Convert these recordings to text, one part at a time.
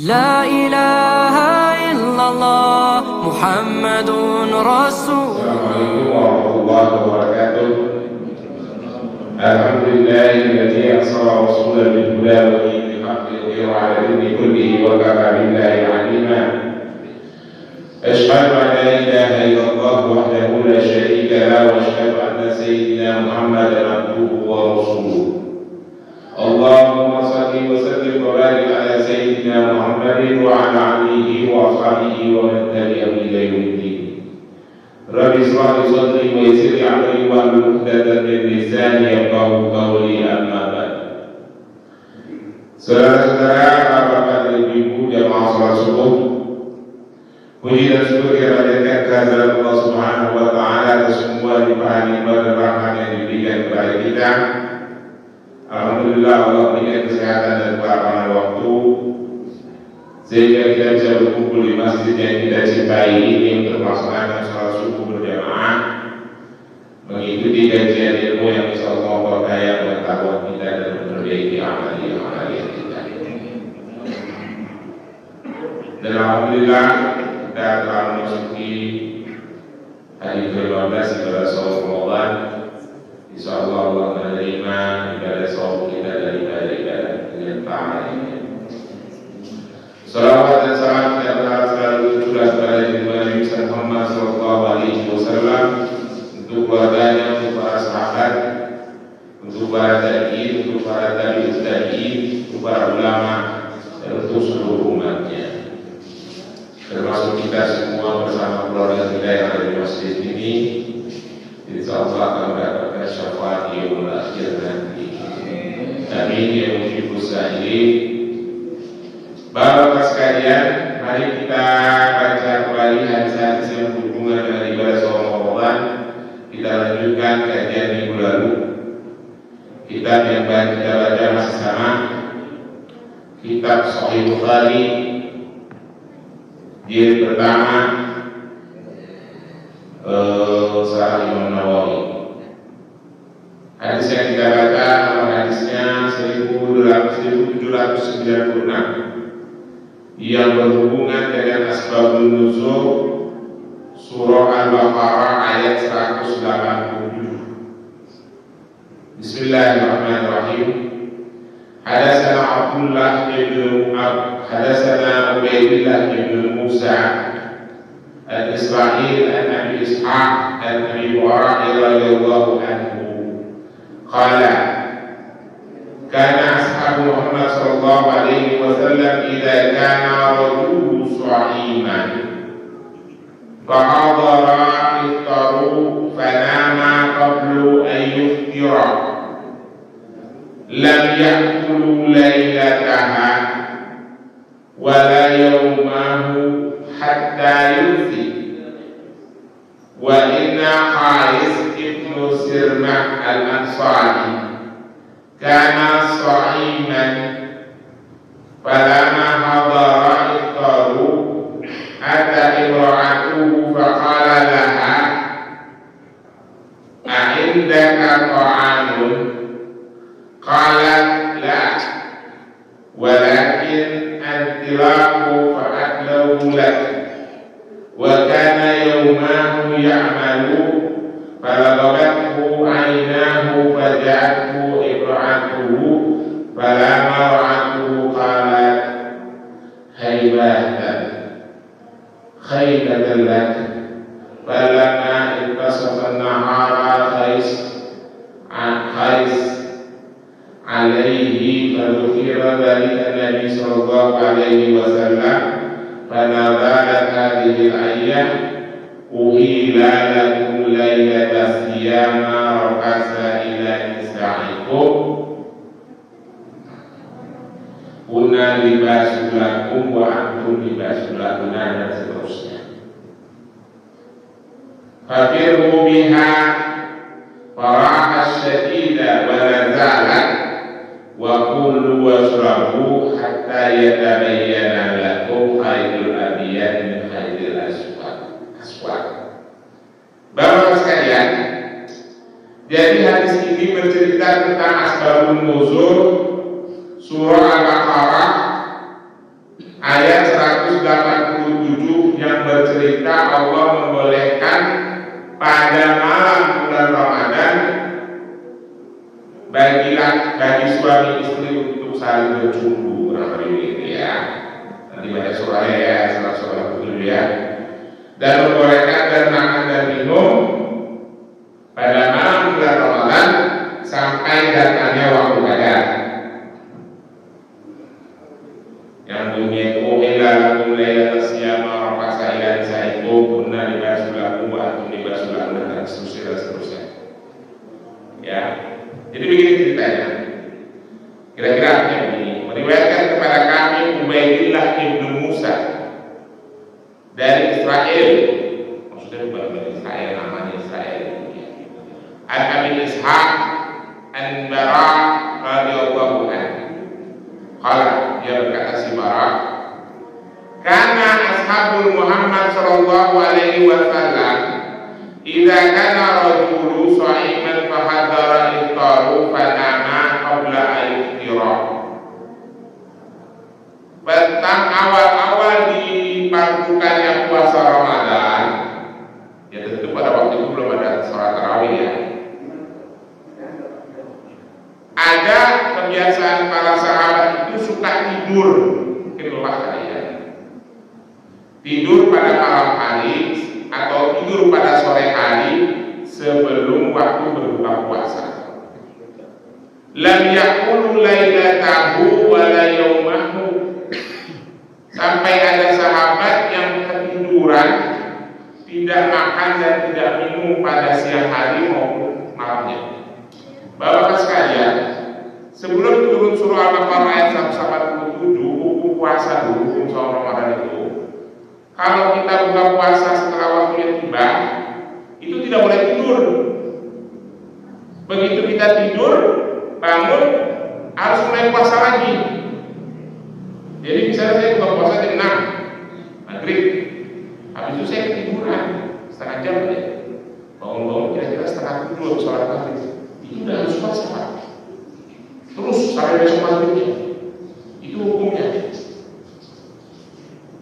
لا إله إلا الله محمد رسول. Assalamualaikum warahmatullahi wabarakatuh. Alhamdulillah alladzi arsala rasulahu bil huda wa dinil haqqi liyudhhirahu 'ala dini kullihi wa kafa billahi 'alima. Asyhadu an la ilaha illallah wahdahu la syarika lahu wa asyhadu anna sayyidina Muhammadan abduhu wa rasuluh. Allahumma shalli wa sallim wa barik ala sayyidina Muhammadin wa ala alihi wa ashabihi wa man tabi'ahum ila yaumiddin. Rabbi shrah li sadri wa yassir li amri wahlul 'uqdatam min lisani yafqahu qawli, amma ba'd. Saudara-saudara, Bapak dan Ibu jamaah salat subuh, puji dan syukur kita panjatkan kehadirat Allah Subhanahu wa taala atas semua limpahan nikmat dan rahmat yang diberikan kepada kita. Alhamdulillah Allah berikan kesehatan dan kelapangan waktu sehingga kita bisa berkumpul di masjid yang kita cintai ini untuk melaksanakan salat subuh berjamaah, mengikuti kajian ilmu yang insyaallah berkaya pengetahuan kita dan memperbaiki amal-amal kita. Dan alhamdulillah kita telah memasuki hari ke-15 ibadah salat Ramadan. Insyaallah Allah menerima ibadah salat kita dari ibadah dengan pahalanya. Salawat dan salam kita berharap selalu tercurah kepada Nabi Muhammad sallallahu alaihi wasallam, untuk keluarganya, untuk para sahabat, untuk para tabi'in, untuk para tabi'ut tabi'in, untuk para ulama, dan untuk seluruh umatnya, termasuk kita semua bersama keluarga kita yang ada di masjid ini. Insyaallah akan mendapatkan syafaat yaumul akhir nanti. Amin ya mujibus sa'ilin. Bapak sekalian, mari kita baca kembali hadis-hadis yang berhubungan dengan ibadah salat Ramadan. Kita lanjutkan kajian minggu lalu. Kitab yang kita baca masih sama, kitab Sahih Bukhari, jilid pertama, Sahih Imam Nawawi. Hadis yang kita baca hadisnya 1796 yang berhubungan dengan asbabun nuzul surah Al-Baqarah ayat 187. Bismillahirrahmanirrahim. Hadatsana Abdullah bin hadatsana Ubaidillah bin Musa al-Isra'il an Abi Ishaq an Abi Hurairah radhiyallahu anhu qala kana ashabu Muhammad sallallahu alaihi wasallam idza kana rajulu sha'iman fahadara iftaru fanama qablu an yuftira lam ya'kulu laylataha wa la yawmahu hatta yusi. Wa inna Haris ibnu Sirmah al-Ansari kana sha'iman falamma hadara iftaru ata imra'atuhu faqala laha a'indaka ta'amun qalat la walakin antilaqu fa'aklahu lak wa kana yawmahu ya'malu falaghabathu 'aynahu faja'athu imra'atuhu falamma ra'atuhu qalat haybatan khaybatan lak falamma intasafa an-nahara khais alaihi fadhukira dhalika Nabi sallallahu alaihi wasallam fanazalat hadhihi al-ayah uhila lakum laylata siyama rafasa ila nisa'ikum kunna libasul lakum wa antum libasul lahunna, dan seterusnya. Fakirhu biha faraha syadida wa nazalat wa kullu washrabu hatta yatabayyana lakum khaydul abyad min khaydil aswad. Bapak sekalian, jadi hadis ini bercerita tentang asbabun nuzul surah Al-Baqarah ayat 187 yang bercerita Allah membolehkan pada malam bulan Ramadan bagi suami istri untuk saling bercumbu, ya. Nanti baca surahnya ya, surah 7 ya. Dan membolehkan dan makan dan minum pada malam bulan Ramadan sampai datangnya waktu qadar. Yang bunyi itu ilakum lailatul siyama rafasa ila nisaikum kunna libasul lakum wa antum libasul lahum dan seterusnya. Ya. Jadi begini ceritanya. Kira-kira artinya begini. Meriwayatkan kepada kami Ubaidillah ibnu Musa dari Israel. Maksudnya bukan dari Israel, namanya Israel. An-Abi Ishaq An-Bara radhiyallahu anhu. Qala, dia berkata si Bara, karena ashabul Muhammad sallallahu alaihi wasallam idza kana rajulu sha'iman fa hadara iftaru fa nama qabla al-iftirah. Tentang awal-awal dipardukannya puasa Ramadan, ya tentu pada waktu itu belum ada sholat tarawih ya. Ada kebiasaan para sahabat itu suka tidur, mungkin lelah kali ya. Tidur pada malam hari atau tidur pada sore hari sebelum waktu berbuka puasa. Lam yaqulu lailatahu wa la yawmahu. Sampai ada sahabat yang ketiduran, tidak makan dan tidak minum pada siang hari maupun malamnya. Bapak sekalian, sebelum turun surah Al-Baqarah ayat 187, hukum puasa dulu, hukum soal Ramadan itu. Kalau kita buka puasa setelah waktunya tiba, itu tidak boleh tidur. Begitu kita tidur, bangun, harus mulai puasa lagi. Jadi misalnya saya buka puasa jam 6 maghrib, habis itu saya ketiduran setengah jam ya. Bangun-bangun kira-kira setengah 7 sholat maghrib. Itu udah harus puasa Pak. Terus sampai besok maghribnya. Itu hukumnya.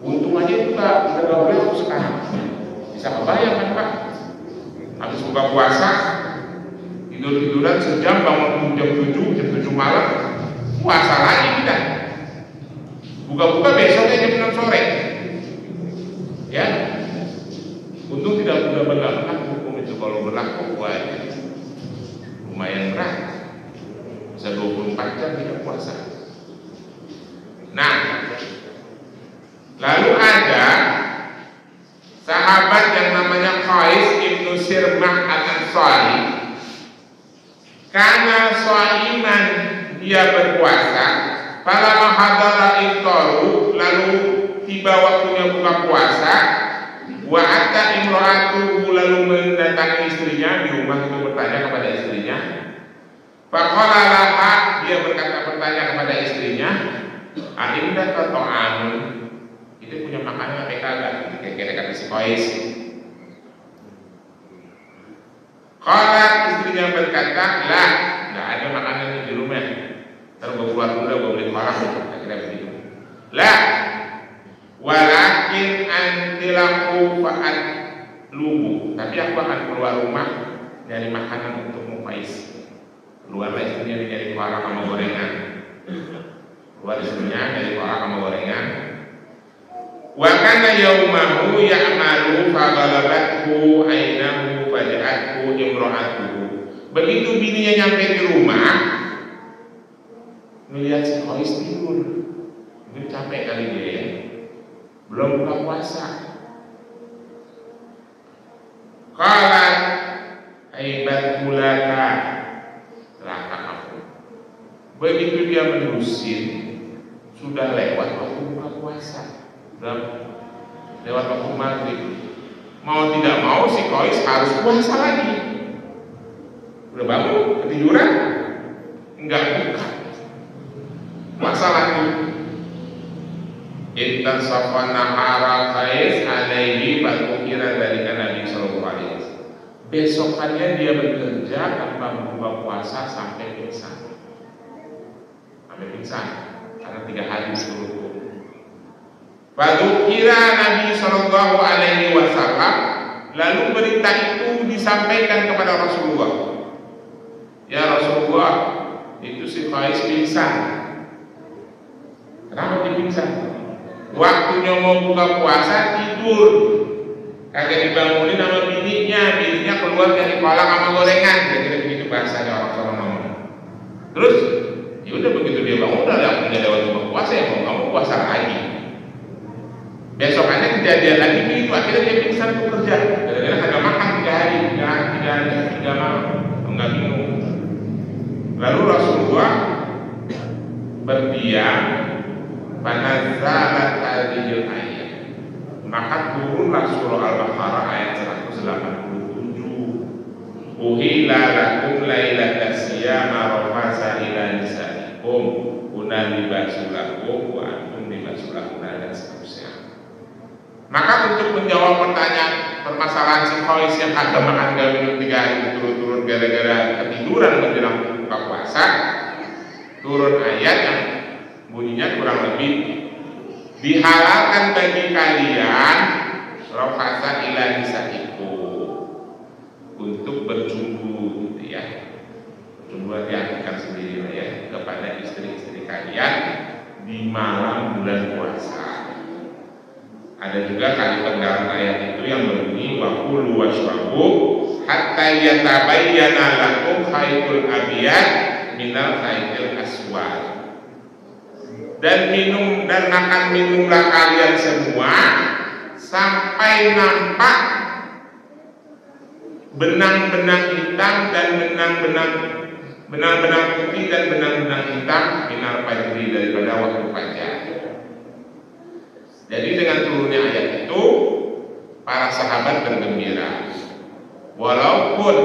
Untung aja itu udah gak boleh aku sekarang. Bisa kebayang kan Pak? Habis buka puasa, tidur-tiduran sejam, bangun jam 7 malam, puasa lagi kita. Buka-buka besoknya jam 6 sore. Ya. Untung tidak mudah berlaku hukum itu. Kalau berlaku lumayan berat. Bisa 24 jam tidak puasa. Nah, lalu ada sahabat yang namanya Qais ibnu Sirmah al-Ansari. Karena sha'iman dia berpuasa, pada mahadara iftaru, lalu tiba waktunya buka puasa, wa atta imra'atuhu, lalu mendatangi istrinya di rumah itu bertanya kepada istrinya. Faqala laha, dia bertanya kepada istrinya, "Ainda ta'amun?" Itu punya makanan apa kagak? Kira-kira kata si Qais. Qala, istrinya berkata, "Lah, enggak ada makanan di rumah. Ntar gue keluar dulu, gue beli kolam." Kira-kira begitu. "Lah, walakin antilaku fa'at lubu." Tapi aku akan keluar rumah dari makanan untuk Qais. Keluarlah istrinya dari kolam sama gorengan. Keluar istrinya dari kolam sama gorengan. Wa kana yaumahu ya'malu fa ghalabathu ainahu faja'athu imra'atuhu. Begitu bininya nyampe di rumah, melihat si Qais tidur. Mungkin capek kali dia ya. Belum buka puasa. Qalat aibat mulaka, celaka aku. Begitu dia menerusin, sudah lewat waktu buka puasa. Lewat waktu maghrib. Mau tidak mau si Qais harus puasa lagi. Udah bangun, ketiduran, enggak buka, puasa lagi. Intan safana hara Qais alaihi fakukira dari Nabi Sallallahu Alaihi Wasallam. Besokannya dia bekerja tanpa membuka puasa sampai pingsan. Karena 3 hari disuruh. Fadzukira Nabi Shallallahu Alaihi Wasallam, lalu berita itu disampaikan kepada Rasulullah. Ya Rasulullah, itu si Qais pingsan. Kenapa dia pingsan? Waktunya mau buka puasa tidur, kagak dibangunin sama bininya keluar dari kolam sama gorengan, kira-kira begitu bahasanya orang ngomong. Terus, ya udah begitu dia bangun, udah waktunya lewat buka puasa, ya mau kamu puasa lagi. Besokannya kejadian lagi begitu, akhirnya dia pingsan tuh kerja. Gara-gara kagak makan 3 hari, 3 malam, enggak minum. Lalu Rasulullah berdiam, panazzalat hadhil ayat, maka turunlah surah Al-Baqarah ayat 187. Uhilla lakum lailatas siyama rafasa ila nisaikum kunna libasul lakum wa antum libasul lahum, dan seterusnya. Maka untuk menjawab pertanyaan permasalahan si Qais yang kagak makan gak minum 3 hari berturut-turut gara-gara ketiduran menjelang buka puasa, turun ayat yang bunyinya kurang lebih, dihalalkan bagi kalian rafasa ila nisaikum, untuk berjumbu gitu ya. Berjumbu diartikan sendiri ya, kepada istri-istri kalian di malam bulan puasa. Ada juga kalimat dalam ayat itu yang berbunyi wa kulu washrabu hatta yatabayyana lakum khaytul abyad minal khaytil aswad. Dan minum dan makan minumlah kalian semua sampai nampak benang-benang hitam dan benang-benang putih dan benang-benang hitam minal fajri, daripada waktu fajar. Jadi dengan turunnya ayat itu, para sahabat bergembira. Walaupun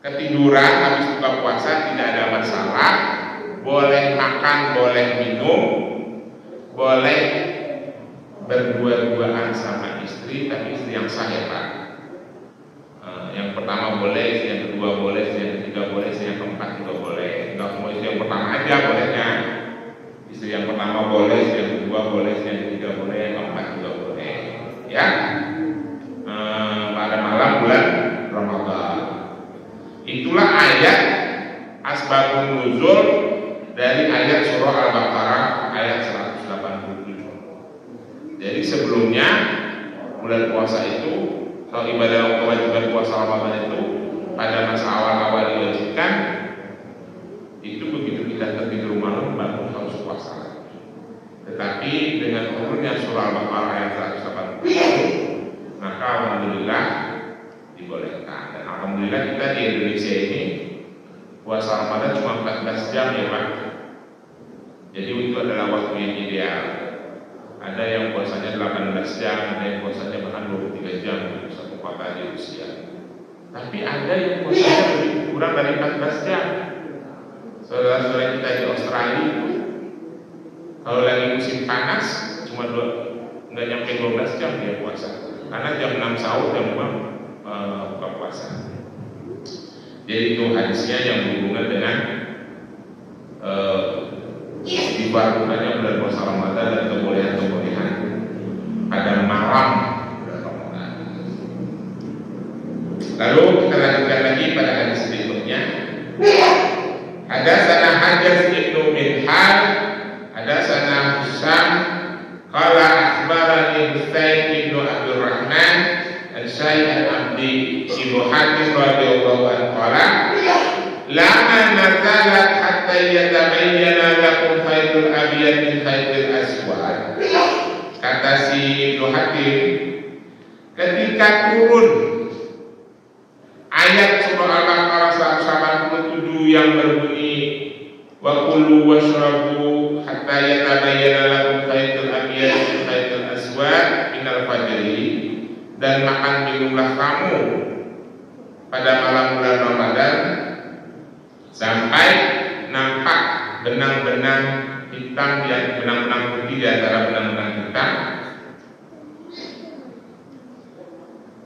ketiduran habis buka puasa tidak ada masalah, boleh makan, boleh minum, boleh berdua-duaan sama istri, tapi istri yang sah ya Pak. Yang pertama boleh, istri yang kedua boleh, istri yang ketiga boleh, istri yang keempat juga boleh. Enggak semua istri yang pertama aja bolehnya. Istri yang pertama boleh, istri yang kedua boleh, istri yang ketiga boleh, yang keempat juga boleh. Ya, pada malam bulan Ramadan. Itulah ayat asbabun nuzul dari ayat surah Al-Baqarah ayat 187. Jadi sebelumnya bulan puasa itu, kalau ibadah kewajiban puasa Ramadan itu pada masa awal-awal diwajibkan, itu begitu kita tertidur malam bangun harus puasa. Tetapi dengan turunnya surah Al-Baqarah ayat 187, maka alhamdulillah dibolehkan. Dan alhamdulillah kita di Indonesia ini puasa Ramadan cuma 14 jam ya Pak. Jadi itu adalah waktu yang ideal. Ada yang puasanya 18 jam, ada yang puasanya bahkan 23 jam di satu kota di Rusia. Tapi ada yang puasanya lebih kurang dari 14 jam. Saudara-saudara kita di Australia, kalau lagi musim panas cuma nggak nyampe 12 jam dia puasa, karena jam 6 sahur, jam 5 buka puasa. Jadi itu hadisnya yang berhubungan dengan dibarukannya bulan puasa Ramadan dan kebolehan-kebolehan pada malam bulan Ramadan. Lalu kita lanjutkan lagi pada hadis berikutnya. Hadatsana Hajar ibnu Minhal, hadatsana Husam, qala akhbarani Husain ibnu Abdurrahman an Sa'id Abdi ibnu Hatim radhiyallahu anhu qala lama nazalat hatta yatabayyana lakum khaytul abyad min khaytil aswad. Kata si Ibnu Hatim, ketika turun ayat surah Al-Baqarah 187 yang berbunyi wa kulu washrabu hatta yatabayyana lakum khaytul abyad min khaytil aswad minal fajri, dan makan minumlah kamu pada malam bulan Ramadan sampai nampak benang-benang hitam dan benang-benang putih di antara benang-benang hitam.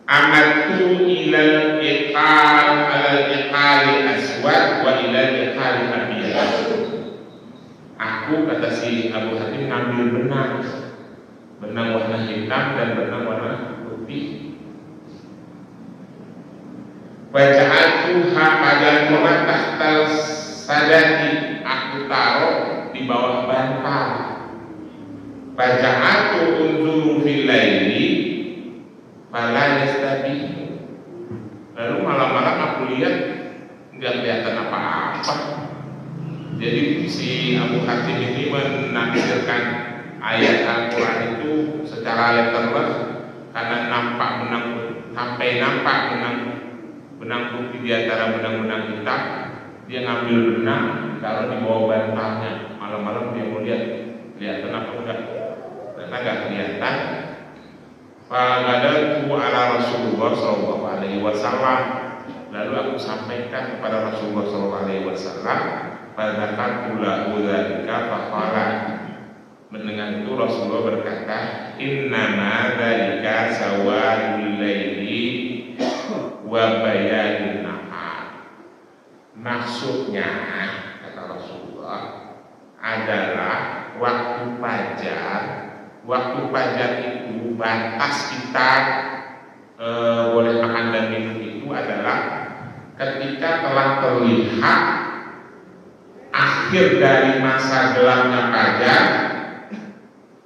Amatu ilal iqal al-iqali aswad wa ilal iqali abyad. Aku, kata si Abu Hatim, ngambil hitam dan benang warna putih. Waja'altuha padangkona tahtal sadati, aku taruh di bawah bantal. Waja'altu unzuru fil laili fala yastabihu. Lalu malam-malam aku lihat nggak kelihatan apa-apa. Jadi si Abu Hatim ini menafsirkan ayat Al-Quran itu secara letterless karena nampak benang putih di antara benang-benang hitam. Dia ngambil benang taruh di bawah bantalnya. Malam-malam dia mau lihat apa enggak, ternyata nggak kelihatan. Fa'adatu ala Rasulullah sallallahu alaihi wasallam. Lalu aku sampaikan kepada Rasulullah sallallahu alaihi wasallam. Fadzakatu lahu dzalika faqala. Mendengar itu Rasulullah berkata, innama dzalika sawadul laili wa bayanun nahar. Maksudnya, kata Rasulullah, adalah waktu fajar. Waktu fajar itu batas kita boleh makan dan minum itu adalah ketika telah terlihat akhir dari masa gelapnya fajar,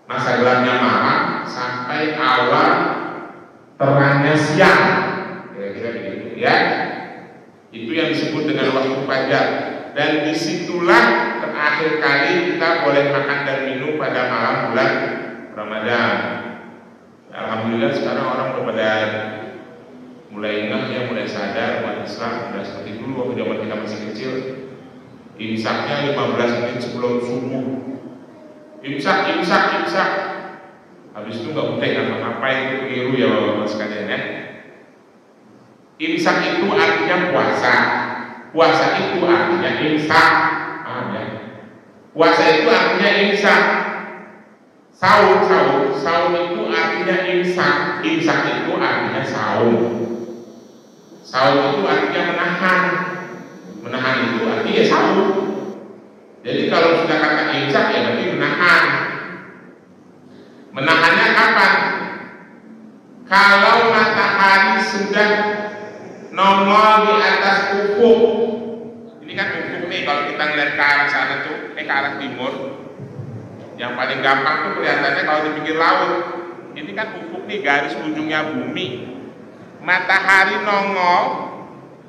masa gelapnya malam, sampai awal terangnya siang, kira-kira begitu ya. Itu yang disebut dengan waktu fajar. Dan disitulah terakhir kali kita boleh makan dan minum pada malam bulan Ramadan. Alhamdulillah sekarang orang pada mulai ingat ya, mulai sadar umat Islam. Sudah seperti dulu waktu zaman kita masih kecil, imsaknya 15 menit sebelum subuh. Imsak. Habis itu nggak boleh ngapa-ngapain, itu keliru ya bapak-bapak sekalian ya. Imsak itu artinya puasa. Puasa itu artinya imsak. Puasa itu artinya imsak. Saum itu artinya imsak. Imsak itu artinya saum. Saum itu artinya menahan. Menahan itu artinya saum. Jadi kalau sudah kata imsak ya berarti menahan. Menahannya kapan? Kalau matahari sudah nongol di atas ufuk. Ini kan ufuk nih, kalau kita ngeliat ke arah sana tuh, ke arah timur. Yang paling gampang tuh kelihatannya kalau di pinggir laut. Ini kan ufuk nih, garis ujungnya bumi. Matahari nongol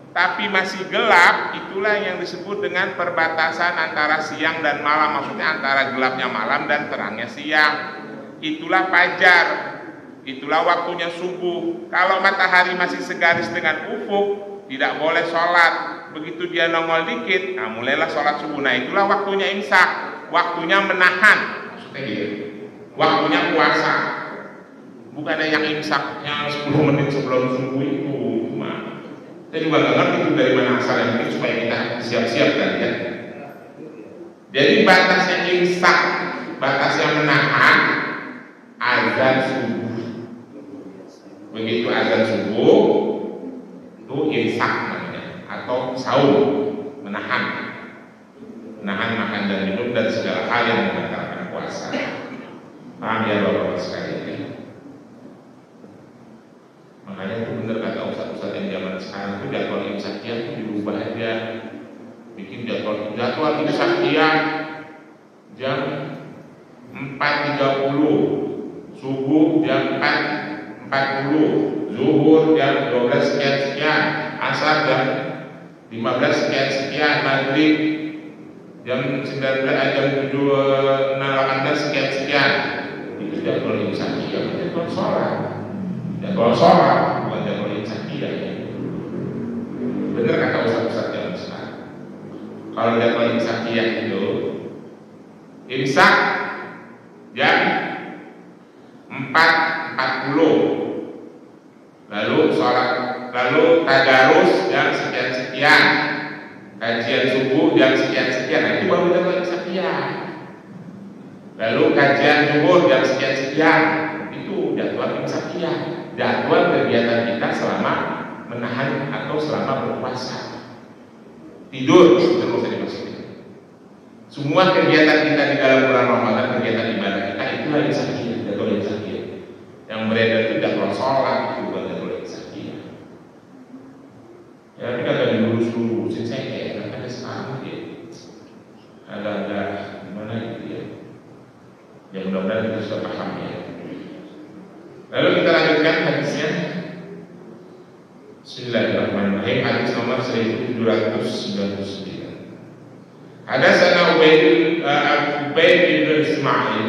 tapi masih gelap, itulah yang disebut dengan perbatasan antara siang dan malam. Maksudnya antara gelapnya malam dan terangnya siang. Itulah fajar. Itulah waktunya subuh. Kalau matahari masih segaris dengan ufuk, tidak boleh sholat. Begitu dia nongol dikit, nah mulailah sholat subuh. Nah itulah waktunya imsak, waktunya menahan. Maksudnya gitu. Waktunya puasa. Bukan yang imsaknya 10 menit sebelum subuh itu. Saya juga nggak ngerti itu dari mana asalnya, mungkin supaya kita siap-siap kan ya. Jadi batasnya imsak, batasnya menahan, azan subuh. Begitu azan subuh itu imsak namanya, atau saum, menahan makan dan minum dan segala hal yang membatalkan puasa. Paham ya bapak-bapak sekalian? Makanya itu benar kata ustaz-ustaz yang zaman sekarang itu jadwal imsaknya itu dirubah aja, bikin jadwal imsaknya jam 4.30, subuh jam 4.40, zuhur jam 12 sekian, asar jam 15 sekian, maghrib jam 19, jam 18 sekian. Itu jadwal imsaknya, jadwal sholat. Jadwal sholat bukan jadwal imsakiyah ya. Benar kata ustaz-ustaz zaman sekarang. Kalau jadwal imsakiyah itu imsak jam 4.40, lalu sholat, lalu tadarus jam sekian, kajian subuh jam sekian. Nah itu baru jadwal imsakiyah. Lalu kajian zuhur jam sekian, itu jadwal imsakiyah. Jadwal kegiatan kita selama menahan atau selama berpuasa. Tidur itu bisa dimasukin. Semua kegiatan kita di dalam bulan Ramadan, kegiatan ibadah kita itu imsakiyah, jadwal imsakiyah. sudah paham ya. Lalu kita lanjutkan hadisnya. Bismillahirrahmanirrahim. Hadis nomor 1799. Hadatsana Ubayd bin Ismail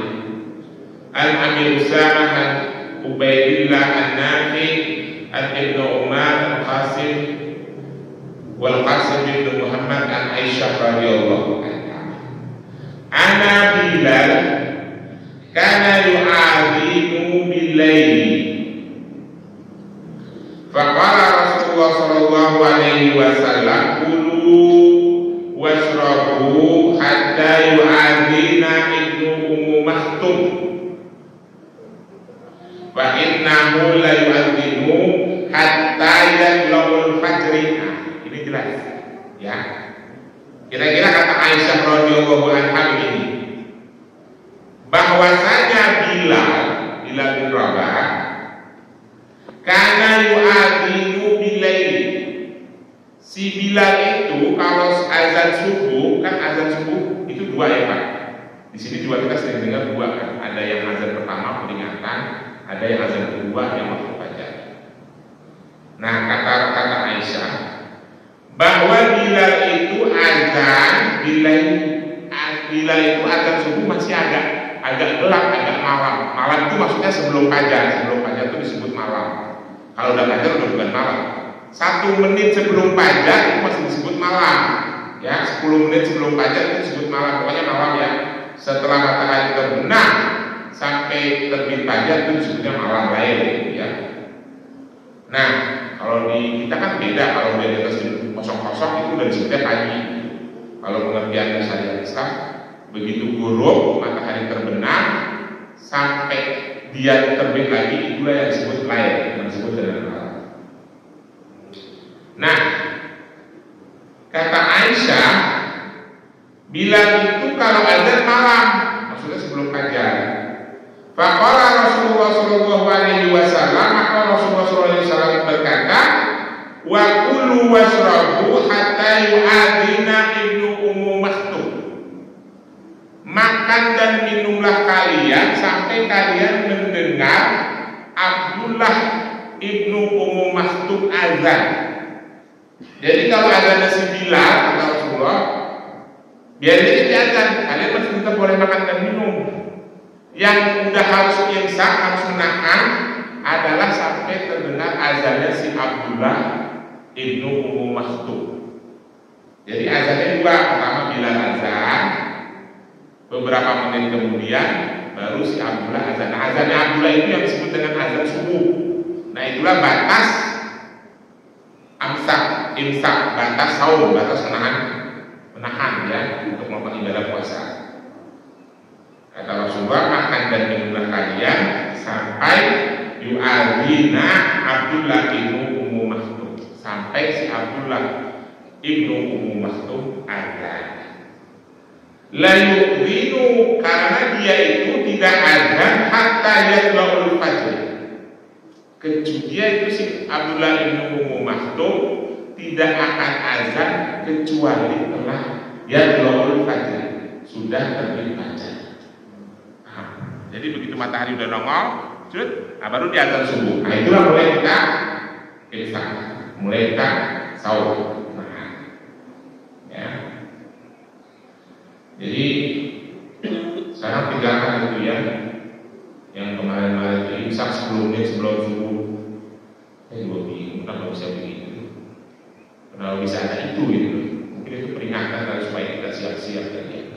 Al-Abi Usamah Ubaydillah An-Nafi Ibnu Umar Al-Qasim wal Qasim bin Muhammad an Aisyah radhiyallahu anha. Ana Bilal kana yu'adhinu bil-laili. Faqala Rasulullah sallallahu alaihi wasallam kulu washrabu hatta yu'adhina Ibnu Maktum. Wa innahu la yu'adhinu hatta yatla'ul fajri. Ini jelas ya. Kira-kira kata Aisyah radhiyallahu anha begini, bahwasanya Bilal bin Rabah karena yu'adhinu bilail, si Bilal itu kalau azan subuh, kan azan subuh itu dua ya Pak. Di sini juga kita sering dengar dua kan, ada yang azan pertama peringatan, ada yang azan kedua yang waktu fajar. Nah kata Aisyah bahwa Bilal itu azan, Bilal itu azan subuh masih agak gelap, agak malam. Malam itu maksudnya sebelum fajar itu disebut malam. Kalau udah fajar udah bukan malam. 1 menit sebelum fajar itu masih disebut malam. Ya, 10 menit sebelum fajar itu disebut malam. Pokoknya malam ya. Setelah matahari terbenam sampai terbit fajar itu disebutnya malam lain ya. Nah, kalau di kita kan beda. Kalau di atas kosong-kosong itu udah disebutnya pagi. Kalau pengertian syariat Islam, begitu gurub matahari terbenam sampai dia terbit lagi, itulah yang disebut lain, yang disebut dengan malam. Nah, kata Aisyah, Bilal itu kalau azan malam, maksudnya sebelum fajar. Faqala Rasulullah sallallahu alaihi wasallam, maka Rasulullah sallallahu alaihi wasallam berkata, wa kulu washrabu hatta yu'adhina Ibnu Maktum. Makan dan minumlah kalian sampai kalian mendengar Abdullah Ibnu Maktum azan. Jadi kalau azan si Bilal kata Rasulullah, biar dia azan, kalian masih tetap boleh makan dan minum. Yang udah harus imsak, harus menahan adalah sampai terdengar azannya si Abdullah Ibnu Maktum. Jadi azannya juga pertama Bilal azan, beberapa menit kemudian baru si Abdullah azan. Nah, azannya Abdullah itu yang disebut dengan azan subuh. Nah itulah batas imsak, batas saum, batas menahan ya untuk melakukan ibadah puasa. Kata Rasulullah, makan dan minumlah kalian sampai yu'adhina Abdullah Ibnu Maktum, sampai si Abdullah Ibnu Maktum azan. La yu'dhinu, karena dia itu tidak azan hatta yatla'ul fajr. Dia itu si Abdullah Ibnu Maktum tidak akan azan kecuali telah yatla'ul fajr, sudah terbit fajar. Jadi begitu matahari udah nongol, baru dia azan subuh. Nah itulah mulai kita imsak, mulai kita sahur. Jadi sekarang tinggalkan itu ya, yang kemarin-kemarin itu imsak 10 menit sebelum subuh. Gue bingung kenapa bisa begitu, kenapa bisa ada itu gitu. Mungkin itu peringatan dari supaya kita siap-siap tadi.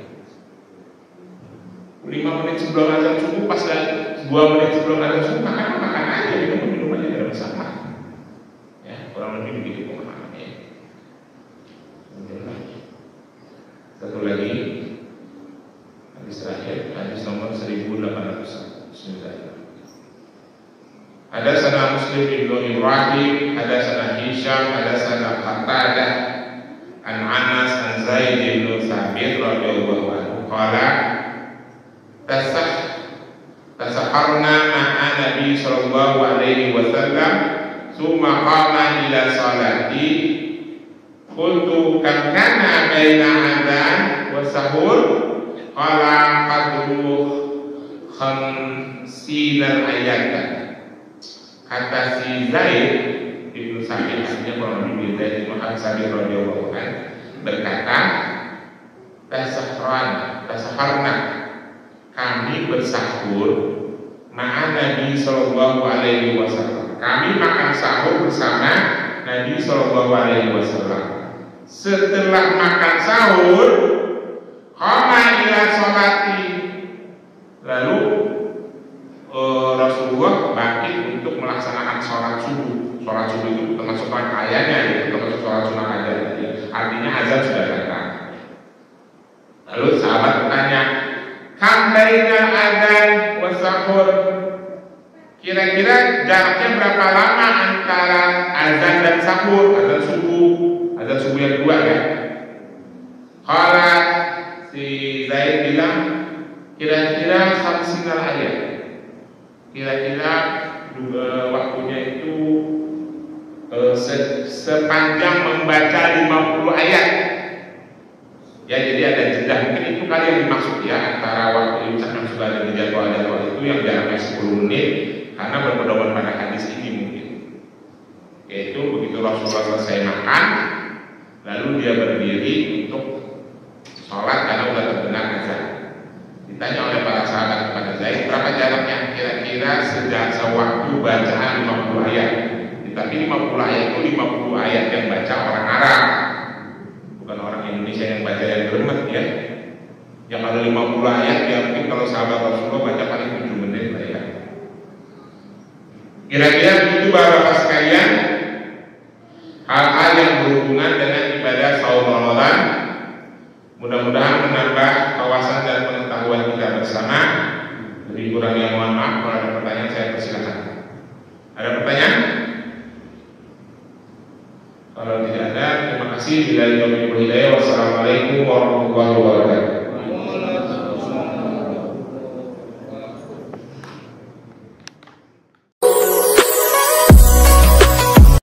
5 menit sebelum azan subuh, pas 2 menit sebelum azan subuh makan aja, minum aja, tidak masalah. Ya, kurang lebih begitu pemahamannya. Satu lagi. Hadis terakhir, hadis nomor 1800. Ada sana Muslim ibnu Ibrahim, ada sana Hisham, ada sana Qatadah, an Anas, an Zaid ibnu Thabit radhiyallahu anhu. Qala tasaharna ma'a Nabi sallallahu alaihi wasallam, summa qama ila salati. Qultu kam kana baina adzan wa sahur? Qala qadru khamsinan ayatan. Kata si Zaid Ibnu Sabit, aslinya kurang lebih Zaid Ibnu Sabit radhiyallahu anhu berkata, tasaharna, kami bersahur ma'a Nabi sallallahu alaihi wasallam. Kami makan sahur bersama Nabi sallallahu alaihi wasallam. Setelah makan sahur, qama ila sholati, lalu Rasulullah bangkit untuk melaksanakan sholat subuh. Sholat subuh itu termasuk rakaatnya, itu termasuk sholat sunnah aja. Artinya azan sudah datang. Lalu sahabat bertanya, kam bainal adzan wa sahur? Kira-kira jaraknya berapa lama antara azan dan sahur, azan subuh yang kedua ya? Qala, si Zaid bilang, kira-kira 50 ayat. Kira-kira waktunya itu sepanjang membaca 50 ayat. Ya, jadi ada jeda, mungkin itu kali yang dimaksud ya, antara waktu yang sudah ada di jadwal itu yang jaraknya 10 menit, karena berpedoman pada hadis ini mungkin. Yaitu begitu Rasulullah selesai makan, lalu dia berdiri untuk sholat karena sudah terdengar azan. Ditanya oleh para sahabat kepada Zaid, berapa jaraknya? Kira-kira sewaktu bacaan 50 ayat. Tapi 50 ayat itu 50 ayat yang baca orang Arab, bukan orang Indonesia yang baca yang geremet ya. Yang ada 50 ayat ya mungkin kalau sahabat Rasulullah baca paling 7 menit lah ya. Kira-kira begitu Bapak sekalian, hal-hal yang berhubungan dengan ibadah saum Ramadan. Mudah-mudahan menambah kawasan dan pengetahuan kita bersama. Lebih kurang yang mohon maaf. Kalau ada pertanyaan saya persilakan. Ada pertanyaan? Kalau tidak ada, terima kasih. Wassalamualaikum warahmatullahi wabarakatuh.